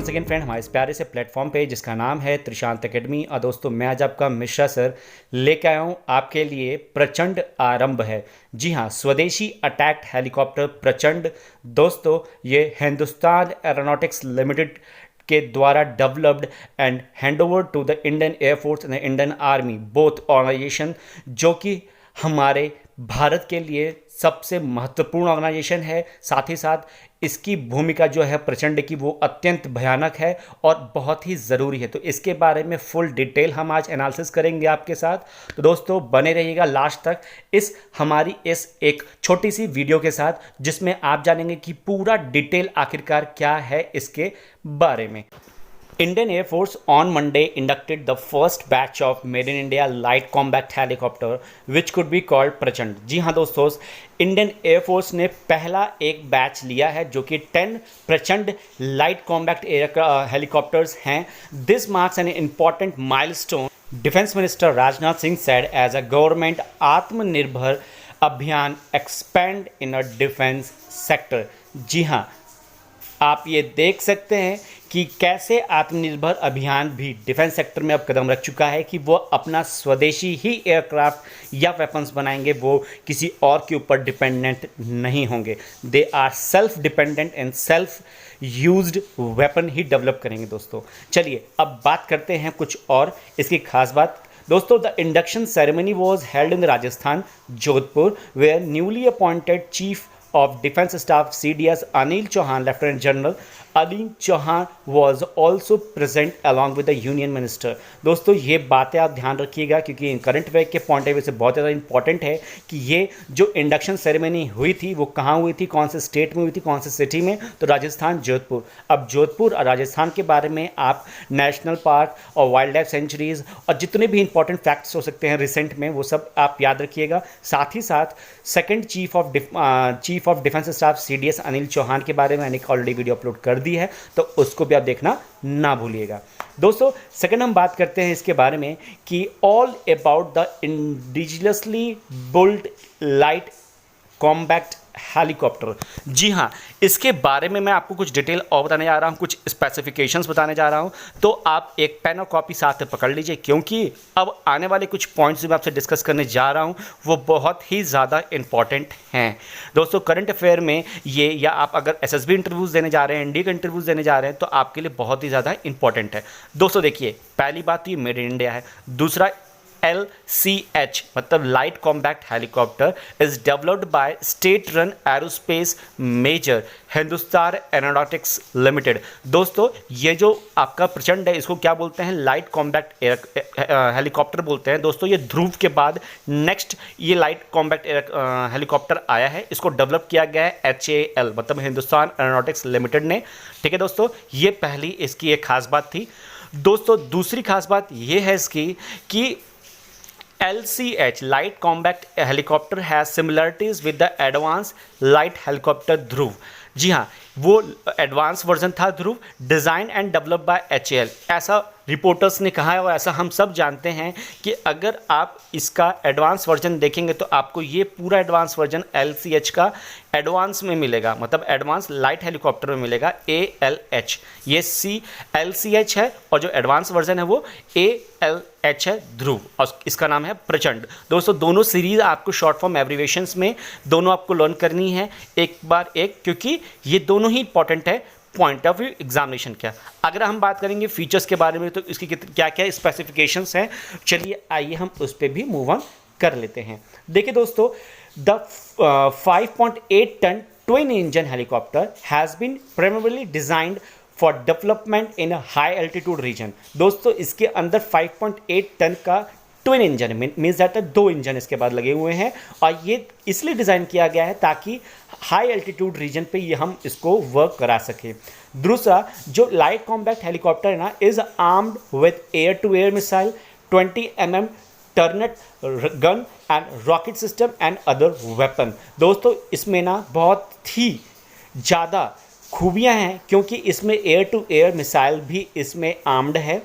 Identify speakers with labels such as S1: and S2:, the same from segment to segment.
S1: Once again friend हमारे इस प्यारे से प्लेटफॉर्म पे जिसका नाम है त्रिशांत एकेडमी। और दोस्तों मैं आज आपका मिश्रा सर लेके आया हूँ आपके लिए प्रचंड आरंभ है। जी हाँ, स्वदेशी अटैक हेलीकॉप्टर प्रचंड। दोस्तों ये हिंदुस्तान एरोनॉटिक्स लिमिटेड के द्वारा developed and handover to the Indian air force and Indian army both organisation, जो कि हमारे भारत के लिए सबसे महत्वपूर्ण ऑर्गेनाइजेशन है। साथ ही साथ इसकी भूमिका जो है प्रचंड की वो अत्यंत भयानक है और बहुत ही ज़रूरी है। तो इसके बारे में फुल डिटेल हम आज एनालिसिस करेंगे आपके साथ। तो दोस्तों बने रहिएगा लास्ट तक इस हमारी इस एक छोटी सी वीडियो के साथ, जिसमें आप जानेंगे कि पूरा डिटेल आखिरकार क्या है इसके बारे में। Indian Air Force on Monday inducted the first batch of Made in India light combat helicopter which could be called प्रचंड। जी हाँ दोस्तों, इंडियन एयरफोर्स ने पहला एक बैच लिया है जो कि 10 प्रचंड लाइट कॉम्बैक्ट हेलीकॉप्टर्स हैं। This marks an important milestone, defence minister Rajnath Singh said as a government Atmanirbhar Abhiyan expand in a defence sector. जी हाँ, आप ये देख सकते हैं कि कैसे आत्मनिर्भर अभियान भी डिफेंस सेक्टर में अब कदम रख चुका है कि वो अपना स्वदेशी ही एयरक्राफ्ट या वेपन्स बनाएंगे, वो किसी और के ऊपर डिपेंडेंट नहीं होंगे। They are self dependent and self used weapon ही डेवलप करेंगे। दोस्तों चलिए अब बात करते हैं कुछ और इसकी खास बात। दोस्तों the induction ceremony was held in Rajasthan Jodhpur where newly appointed chief of Defence Staff CDS Anil Chauhan, Lieutenant General Anil Chauhan was also present along with the Union Minister। दोस्तों ये बातें आप ध्यान रखिएगा क्योंकि करंट अफेयर के पॉइंट ऑफ व्यू से बहुत ज़्यादा इंपॉर्टेंट है कि ये जो इंडक्शन सेरेमनी हुई थी वो कहाँ हुई थी, कौन से स्टेट में हुई थी, कौन से सिटी में, तो राजस्थान जोधपुर। अब जोधपुर और राजस्थान के बारे में आप नेशनल पार्क और वाइल्ड लाइफ सेंचुरीज और जितने भी इंपॉर्टेंट फैक्ट्स हो सकते हैं रिसेंट में वो सब आप याद रखिएगा। साथ ही साथ second chief of defence staff CDS Anil Chauhan के बारे में मैंने ऑलरेडी वीडियो अपलोड कर दी है, तो उसको भी आप देखना ना भूलिएगा। दोस्तों सेकंड हम बात करते हैं इसके बारे में कि all about the indigenously built light combat helicopter. जी हाँ, इसके बारे में मैं आपको कुछ डिटेल और बताने जा रहा हूँ, कुछ स्पेसिफिकेशंस बताने जा रहा हूँ। तो आप एक पेन और कॉपी साथ में पकड़ लीजिए क्योंकि अब आने वाले कुछ पॉइंट्स जो मैं आपसे डिस्कस करने जा रहा हूँ वो बहुत ही ज़्यादा इंपॉर्टेंट हैं। दोस्तों करंट अफेयर में ये, या आप अगर SSB इंटरव्यूज़ देने जा रहे हैं, NDA का इंटरव्यूज़ देने जा रहे हैं, तो आपके लिए बहुत ही ज़्यादा इंपॉर्टेंट है। दोस्तों देखिए, पहली बात तो ये मेड इन इंडिया है। दूसरा LCH मतलब light combat helicopter is developed by state run aerospace major Hindustan aeronautics limited. दोस्तों ये जो आपका प्रचंड है इसको क्या बोलते हैं, लाइट कॉम्बैक्ट हेलीकॉप्टर बोलते हैं। दोस्तों ये ध्रुव के बाद नेक्स्ट ये लाइट कॉम्बैक्ट हेलीकॉप्टर आया है, इसको डेवलप किया गया है HAL मतलब हिंदुस्तान एरोनॉटिक्स लिमिटेड ने। ठीक है दोस्तों, ये पहली इसकी एक खास बात थी। दोस्तों दूसरी खास बात ये है इसकी कि LCH light combat helicopter has similarities with the advance light helicopter Dhruv. जी हाँ, वो एडवांस वर्जन था Dhruv, design and develop by HAL। ऐसा रिपोर्टर्स ने कहा है और ऐसा हम सब जानते हैं कि अगर आप इसका एडवांस वर्जन देखेंगे तो आपको ये पूरा एडवांस वर्जन LCH का एडवांस में मिलेगा, मतलब एडवांस लाइट हेलीकॉप्टर में मिलेगा ALH। ये LCH है और जो एडवांस वर्जन है वो ALH है ध्रुव, और इसका नाम है प्रचंड। दोस्तों दोनों सीरीज़ आपको शॉर्ट फॉर्म एब्रीवेशंस में दोनों आपको लर्न करनी है एक बार एक, क्योंकि ये दोनों ही इंपॉर्टेंट है पॉइंट ऑफ व्यू एग्जामिनेशन का। अगर हम बात करेंगे फीचर्स के बारे में तो इसकी क्या क्या स्पेसिफिकेशंस हैं, चलिए आइए हम उस पर भी मूव ऑन कर लेते हैं। देखिए दोस्तों, the 5.8 ton twin engine helicopter has been primarily designed for development in high altitude region. दोस्तों इसके अंदर 5.8 टन का twin engine means that 2 engine इसके बाद लगे हुए हैं, और ये इसलिए डिज़ाइन किया गया है ताकि हाई एल्टीट्यूड रीजन पे ये हम इसको वर्क करा सकें। दूसरा जो लाइट कॉम्बैक्ट हेलीकॉप्टर है ना, is armed with air to air missile, 20 mm turret gun and rocket system and other weapon. दोस्तों इसमें ना बहुत ही ज़्यादा खूबियां हैं क्योंकि इसमें एयर टू एयर मिसाइल भी इसमें आर्म्ड है।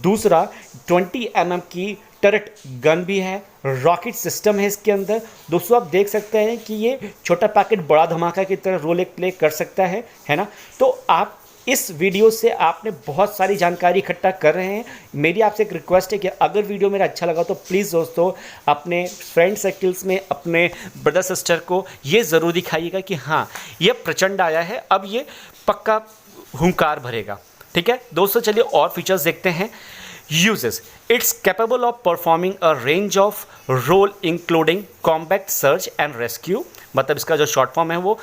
S1: दूसरा 20 mm की टरट गन भी है, रॉकेट सिस्टम है इसके अंदर। दोस्तों आप देख सकते हैं कि ये छोटा पैकेट बड़ा धमाका की तरह रोल प्ले कर सकता है ना। तो आप इस वीडियो से आपने बहुत सारी जानकारी इकट्ठा कर रहे हैं। मेरी आपसे एक रिक्वेस्ट है कि अगर वीडियो मेरा अच्छा लगा तो प्लीज़ दोस्तों अपने फ्रेंड सर्किल्स में अपने ब्रदर सिस्टर को ये ज़रूर दिखाइएगा कि हाँ, ये प्रचंड आया है, अब ये पक्का हुंकार भरेगा। ठीक है दोस्तों, चलिए और फीचर्स देखते हैं। Uses. It's capable of performing a range of role including combat search and rescue, मतलब इसका जो शॉर्ट फॉर्म है वो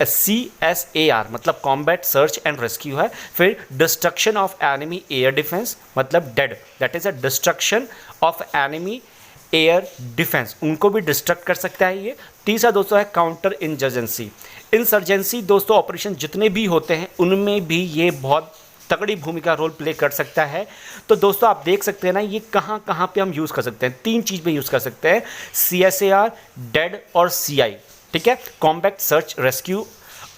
S1: CSAR मतलब कॉम्बैट सर्च एंड रेस्क्यू है। फिर destruction of enemy air defence मतलब DEAD, that is a destruction of enemy air defence, उनको भी डिस्ट्रक्ट कर सकता है ये। तीसरा दोस्तों है काउंटर इंसर्जेंसी दोस्तों ऑपरेशन जितने भी होते हैं उनमें भी ये बहुत तगड़ी भूमिका रोल प्ले कर सकता है। तो दोस्तों आप देख सकते हैं ना, ये कहाँ कहाँ पे हम यूज़ कर सकते हैं, 3 चीज़ में यूज़ कर सकते हैं, CSAR, डेड और CI। ठीक है, कॉम्बैट सर्च रेस्क्यू,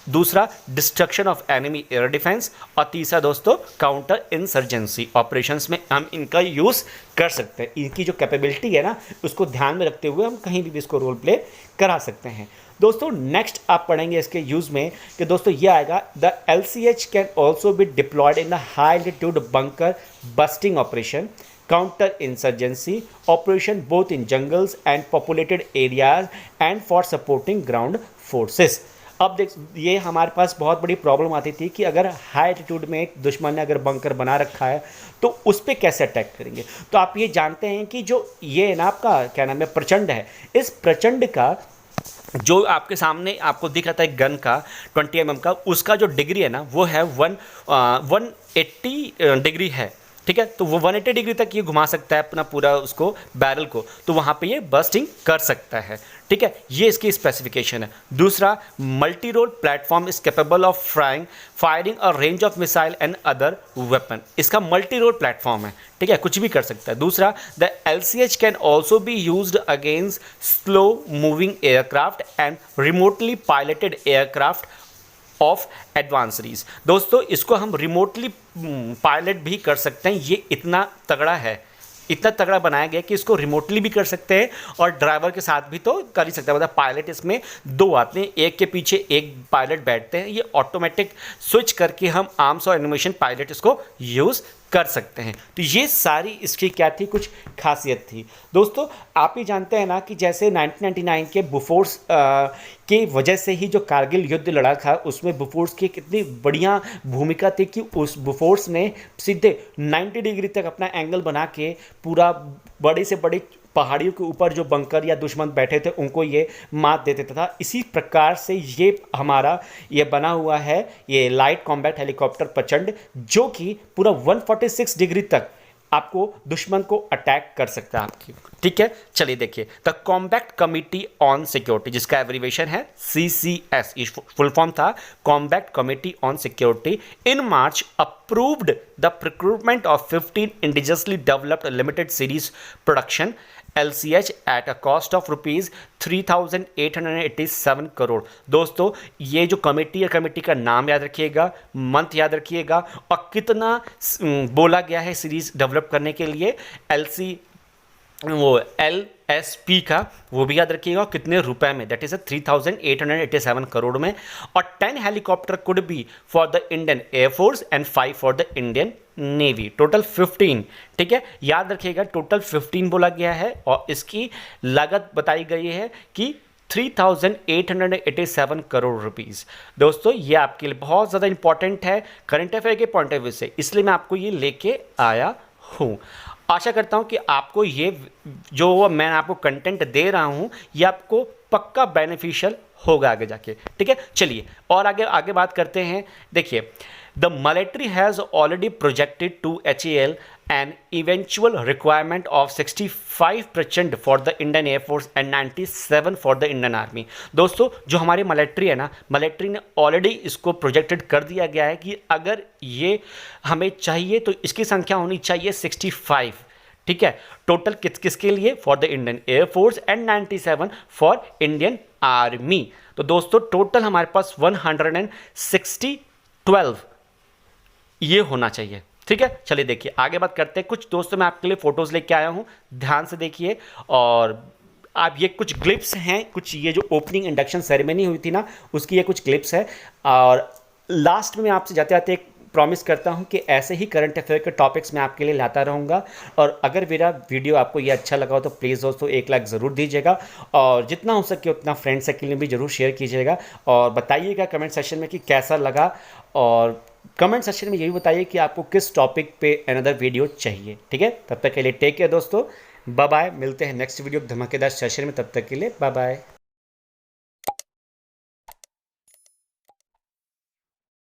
S1: दूसरा destruction of enemy air defence और तीसरा दोस्तों काउंटर इंसर्जेंसी ऑपरेशंस में हम इनका यूज़ कर सकते हैं। इनकी जो कैपेबिलिटी है ना उसको ध्यान में रखते हुए हम कहीं भी इसको रोल प्ले करा सकते हैं। दोस्तों नेक्स्ट आप पढ़ेंगे इसके यूज़ में कि दोस्तों ये आएगा, the LCH can also be deployed in the high altitude bunker busting operation, counter insurgency operation both in jungles and populated areas and for supporting ground forces। अब देख, ये हमारे पास बहुत बड़ी प्रॉब्लम आती थी कि अगर हाई एल्टीट्यूड में एक दुश्मन ने अगर बंकर बना रखा है तो उस पर कैसे अटैक करेंगे। तो आप ये जानते हैं कि जो ये ना आपका क्या नाम है प्रचंड है, इस प्रचंड का जो आपके सामने आपको दिख रहा था एक गन का 20 mm का, उसका जो डिग्री है ना वो है 180 डिग्री है। ठीक है, तो वो 180 डिग्री तक ये घुमा सकता है अपना पूरा उसको बैरल को, तो वहाँ पे ये बर्स्टिंग कर सकता है। ठीक है, ये इसकी स्पेसिफिकेशन है। दूसरा, multi role platform is capable of firing a range of missile and other weapon, इसका मल्टी रोल प्लेटफॉर्म है। ठीक है, कुछ भी कर सकता है। दूसरा, the LCH can also be used against slow moving aircraft and remotely piloted aircraft of adversaries. दोस्तों इसको हम रिमोटली पायलट भी कर सकते हैं, ये इतना तगड़ा है, इतना तगड़ा बनाया गया कि इसको रिमोटली भी कर सकते हैं और ड्राइवर के साथ भी तो कर ही सकते हैं। मतलब पायलट इसमें 2 आते हैं, एक के पीछे एक पायलट बैठते हैं, ये ऑटोमेटिक स्विच करके हम आर्म्स और एनिमेशन पायलट इसको यूज़ कर सकते हैं। तो ये सारी इसकी क्या थी, कुछ खासियत थी। दोस्तों आप ही जानते हैं ना कि जैसे 1999 के बोफोर्स के वजह से ही जो कारगिल युद्ध लड़ा था उसमें बोफोर्स की कितनी बढ़िया भूमिका थी कि उस बोफोर्स ने सीधे 90 डिग्री तक अपना एंगल बना के पूरा बड़े से बड़े पहाड़ियों के ऊपर जो बंकर या दुश्मन बैठे थे उनको ये मात देते था। इसी प्रकार से ये हमारा ये बना हुआ है ये लाइट कॉम्बैट हेलीकॉप्टर प्रचंड, जो कि पूरा 146 डिग्री तक आपको दुश्मन को अटैक कर सकता है आपकी। ठीक है, चलिए देखिए, the combat committee on security, जिसका एब्रीवेशन है CCS, ये फुल फॉर्म था combat committee on security, in March approved the recruitment of 15 indigenously developed limited series production LCH at a cost of ₹3,887 crore. दोस्तों ये जो कमेटी है, कमेटी का नाम याद रखिएगा, मंथ याद रखिएगा और कितना बोला गया है सीरीज डेवलप करने के लिए LSP का वो भी याद रखिएगा, कितने रुपए में, दैट इज 3,887 करोड़ में। और 10 helicopter could be for the Indian air force and 5 for the Indian navy, total 15। ठीक है, याद रखिएगा टोटल 15 बोला गया है और इसकी लागत बताई गई है कि 3,887 करोड़ रुपीस। दोस्तों ये आपके लिए बहुत ज़्यादा इंपॉर्टेंट है करंट अफेयर के पॉइंट ऑफ व्यू से, इसलिए मैं आपको ये लेके आया हूँ। आशा करता हूँ कि आपको ये जो मैं आपको कंटेंट दे रहा हूँ ये आपको पक्का बेनिफिशियल होगा आगे जाके। ठीक है, चलिए और आगे बात करते हैं। देखिए, the military has already projected to HAL an eventual requirement of 65 Prachand for the Indian air force and 97 for the Indian army. दोस्तों जो हमारी मिलिट्री है ना, मिलिट्री ने ऑलरेडी इसको प्रोजेक्टेड कर दिया गया है कि अगर ये हमें चाहिए तो इसकी संख्या होनी चाहिए 65। ठीक है, टोटल किसके लिए, for the Indian air force and 97 for Indian army. तो दोस्तों टोटल हमारे पास 112 ये होना चाहिए। ठीक है, चलिए देखिए आगे बात करते हैं। कुछ दोस्तों मैं आपके लिए फ़ोटोज़ लेके आया हूँ, ध्यान से देखिए। और आप ये कुछ क्लिप्स हैं, कुछ ये जो ओपनिंग इंडक्शन सेरेमनी हुई थी ना उसकी ये कुछ क्लिप्स है। और लास्ट में आपसे जाते जाते एक प्रॉमिस करता हूँ कि ऐसे ही करंट अफेयर के टॉपिक्स मैं आपके लिए लाता रहूँगा। और अगर मेरा वीडियो आपको ये अच्छा लगा हो तो प्लीज़ दोस्तों एक लाइक ज़रूर दीजिएगा, और जितना हो सके उतना फ्रेंड सर्किल में भी ज़रूर शेयर कीजिएगा, और बताइएगा कमेंट सेक्शन में कि कैसा लगा। और कमेंट सेक्शन में ये भी बताइए कि आपको किस टॉपिक पे अनदर वीडियो चाहिए। ठीक है, तब तक के लिए टेक केयर दोस्तों, बाय बाय। मिलते हैं नेक्स्ट वीडियो धमाकेदार सेशन में, तब तक के लिए बाय बाय।